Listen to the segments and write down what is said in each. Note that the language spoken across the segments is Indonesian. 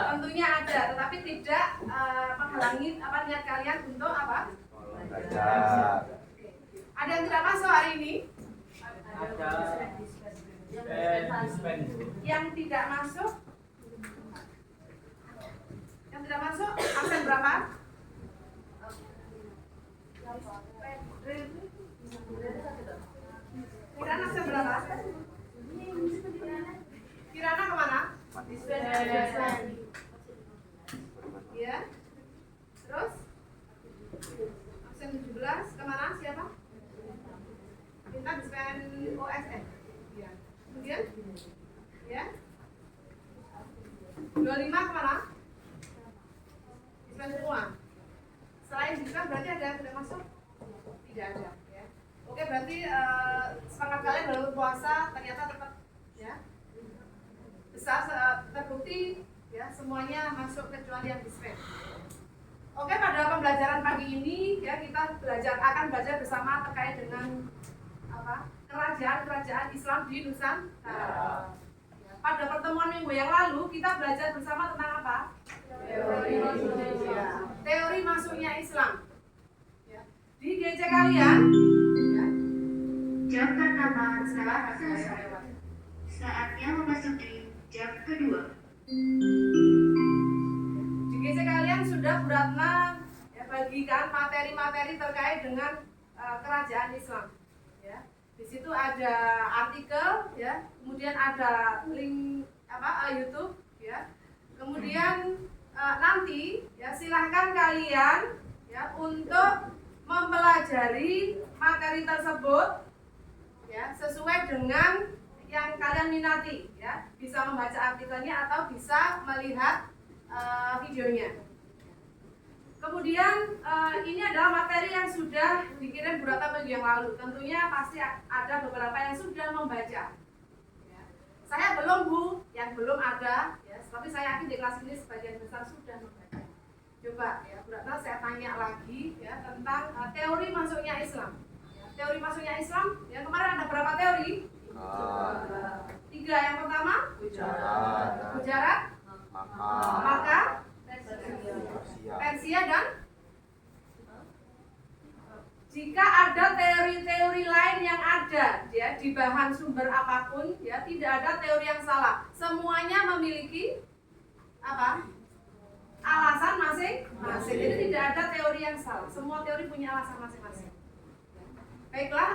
Tentunya ada, tetapi tidak menghalangi niat kalian untuk apa? Belajar. Ada yang tidak masuk hari ini? Ada. Yang tidak masuk? Yang tidak masuk absen berapa? Kirana absen berapa? Kirana kemana? Ya. Terus? Absen 17 kemana? Siapa? Kita dispen OSN. Ya. Kemudian? Ya. 25 kemana? Dispen semua. Selain dispen berarti ada yang tidak masuk? Tidak ada. Ya. Oke, berarti semangat kalian dalam puasa ternyata tetap ya besar, terbukti ya semuanya masuk kecuali yang dispen. Oke, pada pembelajaran pagi ini ya kita akan belajar bersama terkait dengan apa? Kerajaan Islam di Nusantara. Pada pertemuan minggu yang lalu kita belajar bersama tentang apa? Teori masuknya Islam. Ya. Di GC kalian ya. Jam pertama telah selesai. Saatnya memasuki jam kedua. Di GC kalian sudah Bu Ratna ya, bagikan materi-materi terkait dengan kerajaan Islam. Ya. Di situ ada artikel, ya, kemudian ada link YouTube, ya. Kemudian nanti, ya, silahkan kalian, ya, untuk mempelajari materi tersebut, ya, sesuai dengan yang kalian minati, ya. Bisa membaca artikelnya atau bisa melihat videonya. Kemudian ini adalah materi yang sudah dikirim Bu Ratna minggu yang lalu. Tentunya pasti ada beberapa yang sudah membaca. Ya. Saya belum Bu, yang belum ada. Ya. Tapi saya yakin di kelas ini sebagian besar sudah membaca. Coba ya Bu Ratna saya tanya lagi ya tentang teori masuknya Islam. Ya, teori masuknya Islam. Ya kemarin ada berapa teori? 3. Yang pertama? Mujarad. Maka. Persia dan jika ada teori-teori lain yang ada ya di bahan sumber apapun ya tidak ada teori yang salah, semuanya memiliki apa? Alasan masing-masing. Jadi tidak ada teori yang salah, semua teori punya alasan masing-masing. Baiklah,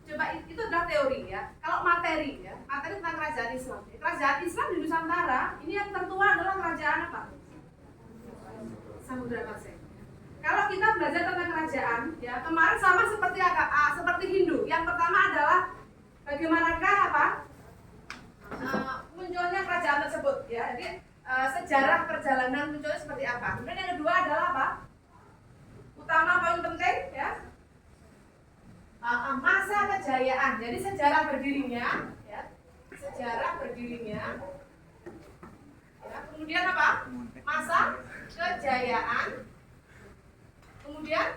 coba itu adalah teori ya. Kalau materi ya, materi tentang kerajaan Islam. Kerajaan Islam di Nusantara ini yang tertua adalah kerajaan apa? Samudra Pasai. Kalau kita belajar tentang kerajaan, ya kemarin sama seperti seperti Hindu. Yang pertama adalah bagaimanakah munculnya kerajaan tersebut, ya. Jadi sejarah perjalanan munculnya seperti apa. Kemudian yang kedua adalah apa? Utama poin penting, ya. Masa kejayaan. Jadi sejarah berdirinya, ya. Sejarah berdirinya. Ya, kemudian apa? Masa kejayaan, kemudian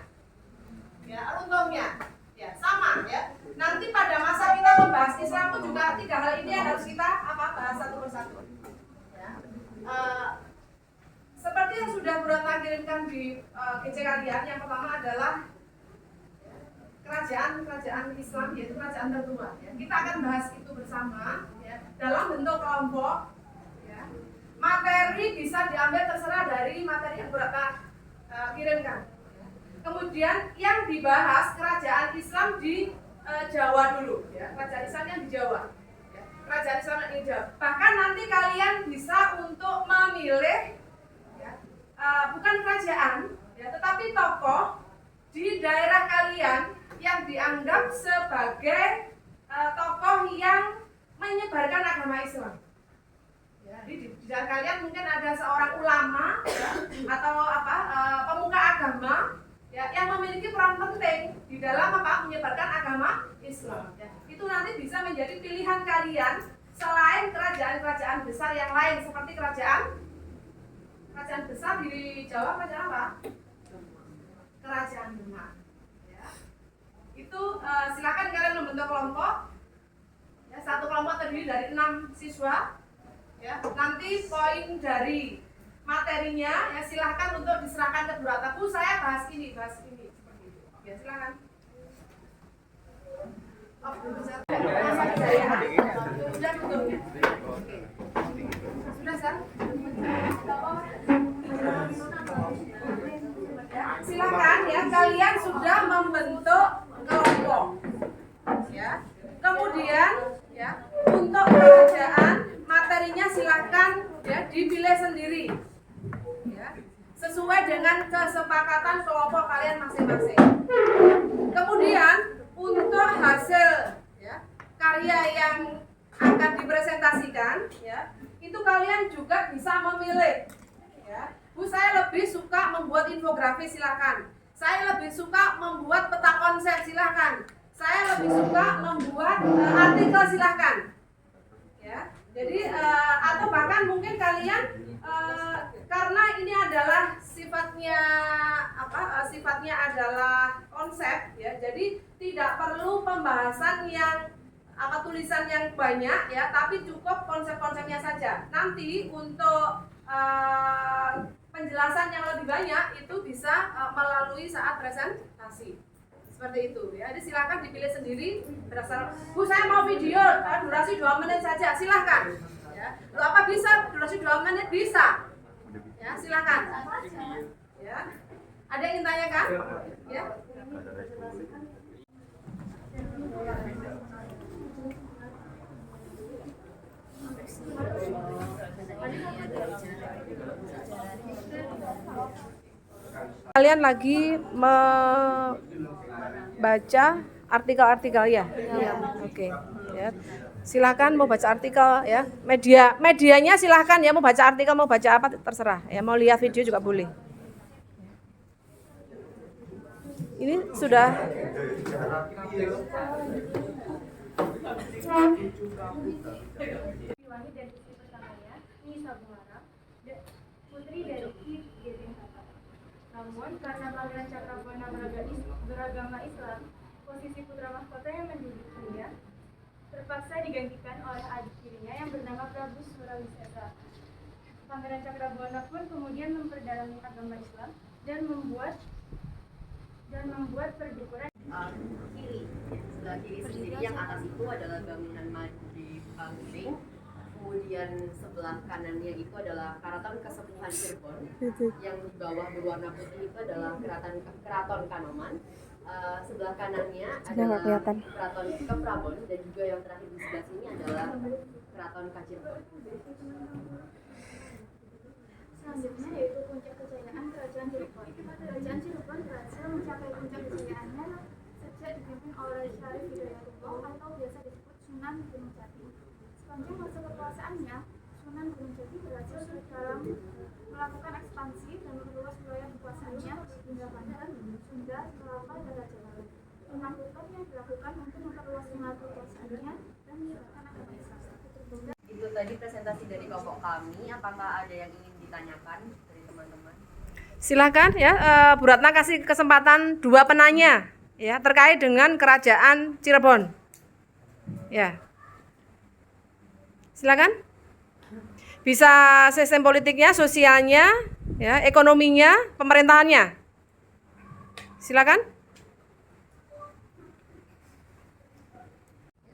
ya runtuhnya, ya sama ya. Nanti pada masa kita membahas Islam pun juga 3 hal ini harus kita bahas satu persatu. Ya. Seperti yang sudah Bu Ratna kirimkan di GC kalian, yang pertama adalah kerajaan Islam, yaitu kerajaan tertua. Ya. Kita akan bahas itu bersama ya, dalam bentuk kelompok. Materi bisa diambil terserah dari materi yang Bu Ratna kirimkan. Kemudian yang dibahas kerajaan Islam di Jawa dulu, ya. Kerajaan Islam yang di Jawa. Ya. Kerajaan Islam yang di Jawa. Bahkan nanti kalian bisa untuk memilih, ya, bukan kerajaan, ya, tetapi tokoh di daerah kalian yang dianggap sebagai tokoh yang menyebarkan agama Islam. Jadi di dalam kalian mungkin ada seorang ulama ya, atau pemuka agama ya, yang memiliki peran penting di dalam menyebarkan agama Islam. Ya. Itu nanti bisa menjadi pilihan kalian selain kerajaan-kerajaan besar yang lain seperti kerajaan besar di Jawa, kerajaan apa? Kerajaan Demak. Ya. Itu silakan kalian membentuk kelompok. Ya, satu kelompok terdiri dari 6 siswa. ya. Nanti poin dari materinya ya silahkan untuk diserahkan ke Bu Ratna. Bu, saya bahas ini seperti itu. Ya, silakan. Oh, belum bisa. Sudah tutup ya. Sudah, Sar? Ya, silakan ya, kalian sudah membentuk kelompok. Ya. Kemudian ya, untuk pekerjaan materinya silakan ya dipilih sendiri. Ya. Sesuai dengan kesepakatan kelompok kalian masing-masing. Kemudian untuk hasil ya, karya yang akan dipresentasikan ya, itu kalian juga bisa memilih ya. Bu, saya lebih suka membuat infografis, silakan. Saya lebih suka membuat peta konsep, silakan. Saya lebih suka membuat artikel, silakan. Ya. Jadi atau bahkan mungkin kalian karena ini adalah sifatnya sifatnya adalah konsep ya. Jadi tidak perlu pembahasan yang tulisan yang banyak ya, tapi cukup konsep-konsepnya saja. Nanti untuk penjelasan yang lebih banyak itu bisa melalui saat presentasi. Seperti itu ya. Jadi silakan dipilih sendiri berdasarkan. Bu, saya mau video durasi 2 menit saja, silakan. Ya. Lu apa bisa durasi 2 menit bisa? Ya, silakan. Ya. Ada yang ingin tanyakan? Ya. Kalian lagi membaca artikel-artikel ya? Iya. Oke. Ya. Silakan mau baca artikel ya. Medianya silakan ya, mau baca artikel, mau baca apa terserah. Ya, mau lihat video juga boleh. Ini sudah putri dari namun karena Pangeran Cakrabana beragama Islam, posisi putra mahkotanya mendudukinya terpaksa digantikan oleh adik tirinya yang bernama Prabu Surawisesa. Pangeran Cakrabana pun kemudian memperdalami agama Islam dan membuat perdukuran kiri. Sebelah kiri sendiri yang atas itu adalah bangunan Majid Pangling. Kemudian sebelah kanannya itu adalah Keraton Kesepuhan Cirebon. Yang di bawah berwarna putih itu adalah Keraton Kanoman. Sebelah kanannya adalah Keraton Keprabon, dan juga yang terakhir di sebelah sini adalah Keraton Kacirebon. Selanjutnya yaitu puncak kejayaan Kerajaan Cirebon. Kerajaan Cirebon berhasil mencapai puncak kejayaannya sejak dipimpin oleh Syarif Hidayatullah atau biasa disebut Sunan Gunung Jati. Sepanjang masa kekuasaannya, Sunan Gunung Jati berhasil dalam melakukan ekspansi dan memperluas wilayah kekuasaannya hingga Banten, Sunda, Kelapa, dan Raja Wali. Penaklukan yang dilakukan untuk memperluas wilayah kekuasaannya dan menyebarkan agama Islam. Itu tadi presentasi dari kelompok kami. Apakah ada yang ingin ditanyakan dari teman-teman? silakan ya, Bu Ratna kasih kesempatan 2 penanya ya terkait dengan Kerajaan Cirebon. Ya. Silakan. Bisa sistem politiknya, sosialnya, ya, ekonominya, pemerintahannya. Silakan.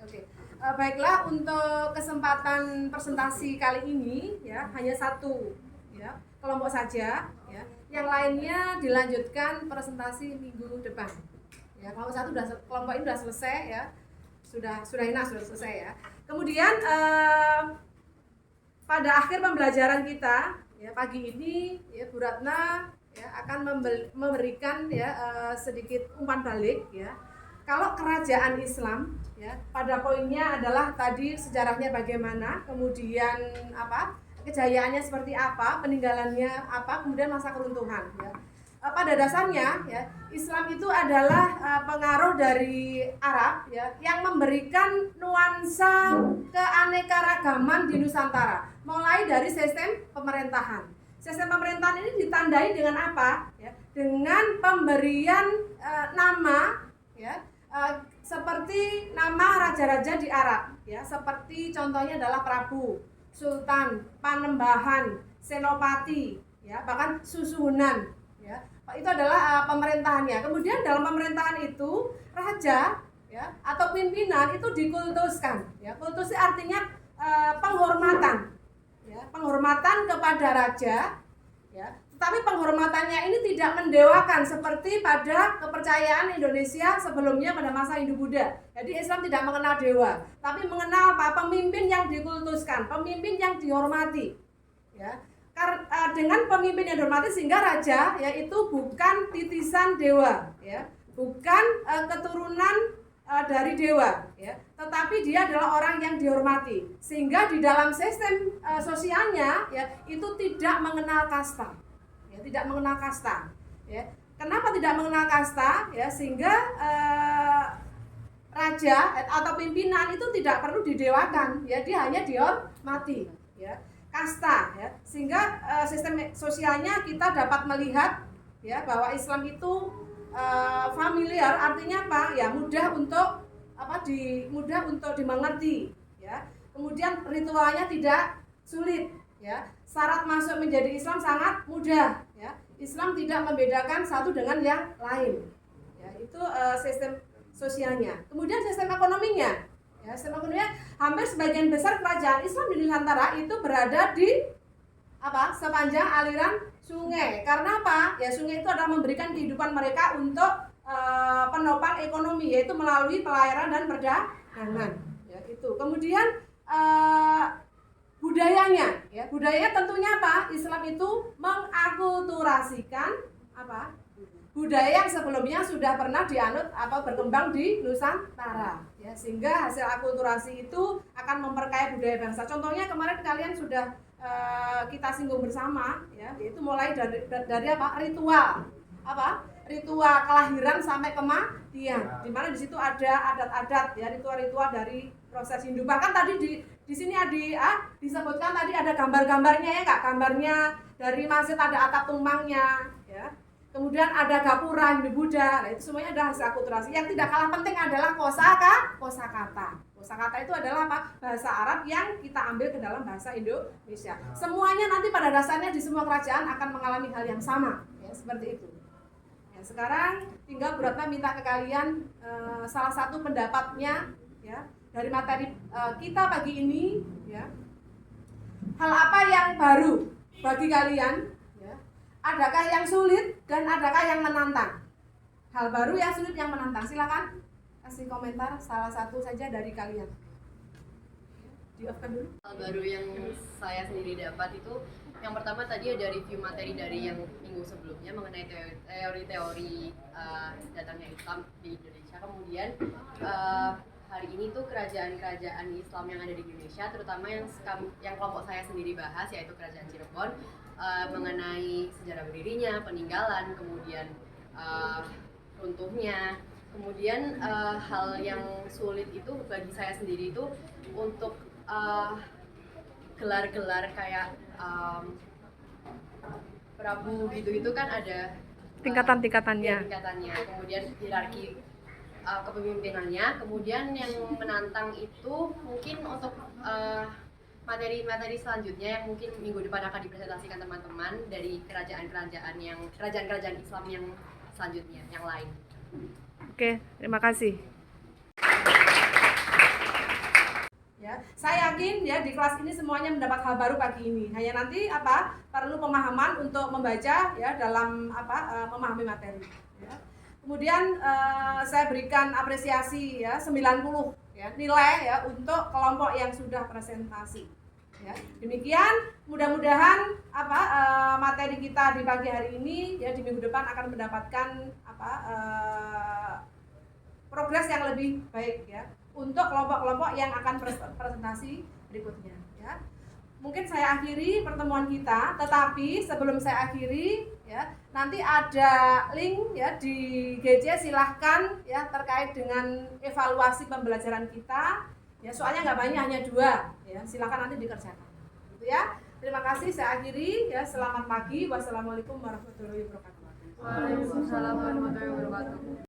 Oke. Baiklah, untuk kesempatan presentasi kali ini ya hanya satu ya kelompok saja ya. Yang lainnya dilanjutkan presentasi minggu depan. Ya, kelompok ini sudah selesai ya. Sudah selesai ya. Kemudian pada akhir pembelajaran kita ya pagi ini ya Bu Ratna ya akan memberikan ya sedikit umpan balik ya. Kalau kerajaan Islam ya pada poinnya adalah tadi sejarahnya bagaimana, kemudian kejayaannya seperti apa, peninggalannya apa, kemudian masa keruntuhan ya. Pada dasarnya ya Islam itu adalah pengaruh dari Arab ya yang memberikan nuansa keanekaragaman di Nusantara, mulai dari sistem pemerintahan. Sistem pemerintahan ini ditandai dengan apa ya? Dengan pemberian nama ya seperti nama raja-raja di Arab ya, seperti contohnya adalah Prabu, sultan, panembahan, senopati, ya, bahkan susuhunan, ya. Itu adalah pemerintahannya. Kemudian dalam pemerintahan itu raja, ya, atau pimpinan itu dikultuskan, ya. Kultus artinya penghormatan, ya, penghormatan kepada raja, ya. Tetapi penghormatannya ini tidak mendewakan seperti pada kepercayaan Indonesia sebelumnya pada masa Hindu-Buddha. Jadi Islam tidak mengenal dewa, tapi mengenal pemimpin yang dikultuskan, pemimpin yang dihormati, ya. Dengan pemimpin yang dihormati sehingga raja yaitu bukan titisan dewa, ya, bukan keturunan dari dewa, ya, tetapi dia adalah orang yang dihormati, sehingga di dalam sistem sosialnya, ya, itu tidak mengenal kasta, ya, tidak mengenal kasta, ya. Kenapa tidak mengenal kasta? Ya, sehingga raja atau pimpinan itu tidak perlu didewakan, ya, dia hanya dihormati, ya. Kasta, ya, sehingga sistem sosialnya kita dapat melihat, ya, bahwa Islam itu familiar, artinya apa? Ya, mudah untuk mudah untuk dimengerti, ya. Kemudian ritualnya tidak sulit, ya. Syarat masuk menjadi Islam sangat mudah, ya. Islam tidak membedakan satu dengan yang lain, ya. Itu sistem sosialnya. Kemudian sistem ekonominya. Ya, sebetulnya hampir sebagian besar kerajaan Islam di Nusantara itu berada di sepanjang aliran sungai. Karena apa? Ya, sungai itu adalah memberikan kehidupan mereka untuk penopang ekonomi, yaitu melalui pelayaran dan perdagangan. Ya, itu. Kemudian budayanya, ya, budayanya tentunya apa? Islam itu mengakulturasikan budaya yang sebelumnya sudah pernah dianut atau berkembang di Nusantara, ya, sehingga hasil akulturasi itu akan memperkaya budaya bangsa. Contohnya kemarin kalian sudah kita singgung bersama, ya, yaitu mulai dari ritual kelahiran sampai kematian, di mana di situ ada adat-adat, ya, ritual-ritual dari proses Hindu. Bahkan tadi di sini disebutkan tadi ada gambar-gambarnya, ya Kak, gambarnya dari masjid, ada atap tumpangnya, ya. Kemudian ada gapura Hindu-Buddha. Nah, itu semuanya adalah hasil akulturasi. Yang tidak kalah penting adalah kosakata. Kosakata itu adalah bahasa Arab yang kita ambil ke dalam bahasa Indonesia. Semuanya nanti pada dasarnya di semua kerajaan akan mengalami hal yang sama, ya, seperti itu. Ya, sekarang tinggal Bu Ratna minta ke kalian salah satu pendapatnya, ya, dari materi kita pagi ini, ya. Hal apa yang baru bagi kalian? Adakah yang sulit dan adakah yang menantang? Hal baru yang sulit, yang menantang. Silakan kasih komentar salah satu saja dari kalian. Di-off-kan dulu. Hal baru yang saya sendiri dapat itu, yang pertama tadi ada review materi dari yang minggu sebelumnya mengenai teori-teori datangnya Islam di Indonesia. Kemudian hari ini tuh kerajaan-kerajaan Islam yang ada di Indonesia, terutama yang kelompok saya sendiri bahas, yaitu Kerajaan Cirebon, mengenai sejarah berdirinya, peninggalan, kemudian runtuhnya. Kemudian hal yang sulit itu bagi saya sendiri itu untuk gelar-gelar kayak Prabu gitu kan ada tingkatan-tingkatannya. Tingkatannya, kemudian hierarki kepemimpinannya. Kemudian yang menantang itu mungkin untuk materi-materi selanjutnya yang mungkin minggu depan akan dipresentasikan teman-teman dari kerajaan-kerajaan Islam yang selanjutnya, yang lain. Oke, terima kasih. Ya, saya yakin, ya, di kelas ini semuanya mendapat hal baru pagi ini. Hanya nanti perlu pemahaman untuk membaca, ya, dalam memahami materi. Ya. Kemudian saya berikan apresiasi, ya, 90, ya, nilai, ya, untuk kelompok yang sudah presentasi. Ya, demikian, mudah-mudahan materi kita di pagi hari ini, ya, di minggu depan akan mendapatkan progres yang lebih baik, ya, untuk kelompok-kelompok yang akan presentasi berikutnya, ya. Mungkin saya akhiri pertemuan kita, tetapi sebelum saya akhiri, ya, nanti ada link, ya, di GC, silahkan, ya, terkait dengan evaluasi pembelajaran kita. Ya, soalnya nggak banyak, hanya 2, ya, silahkan nanti dikerjakan, gitu, ya. Terima kasih, saya akhiri, ya. Selamat pagi, wassalamualaikum warahmatullahi wabarakatuh. Waalaikumsalam warahmatullahi wabarakatuh.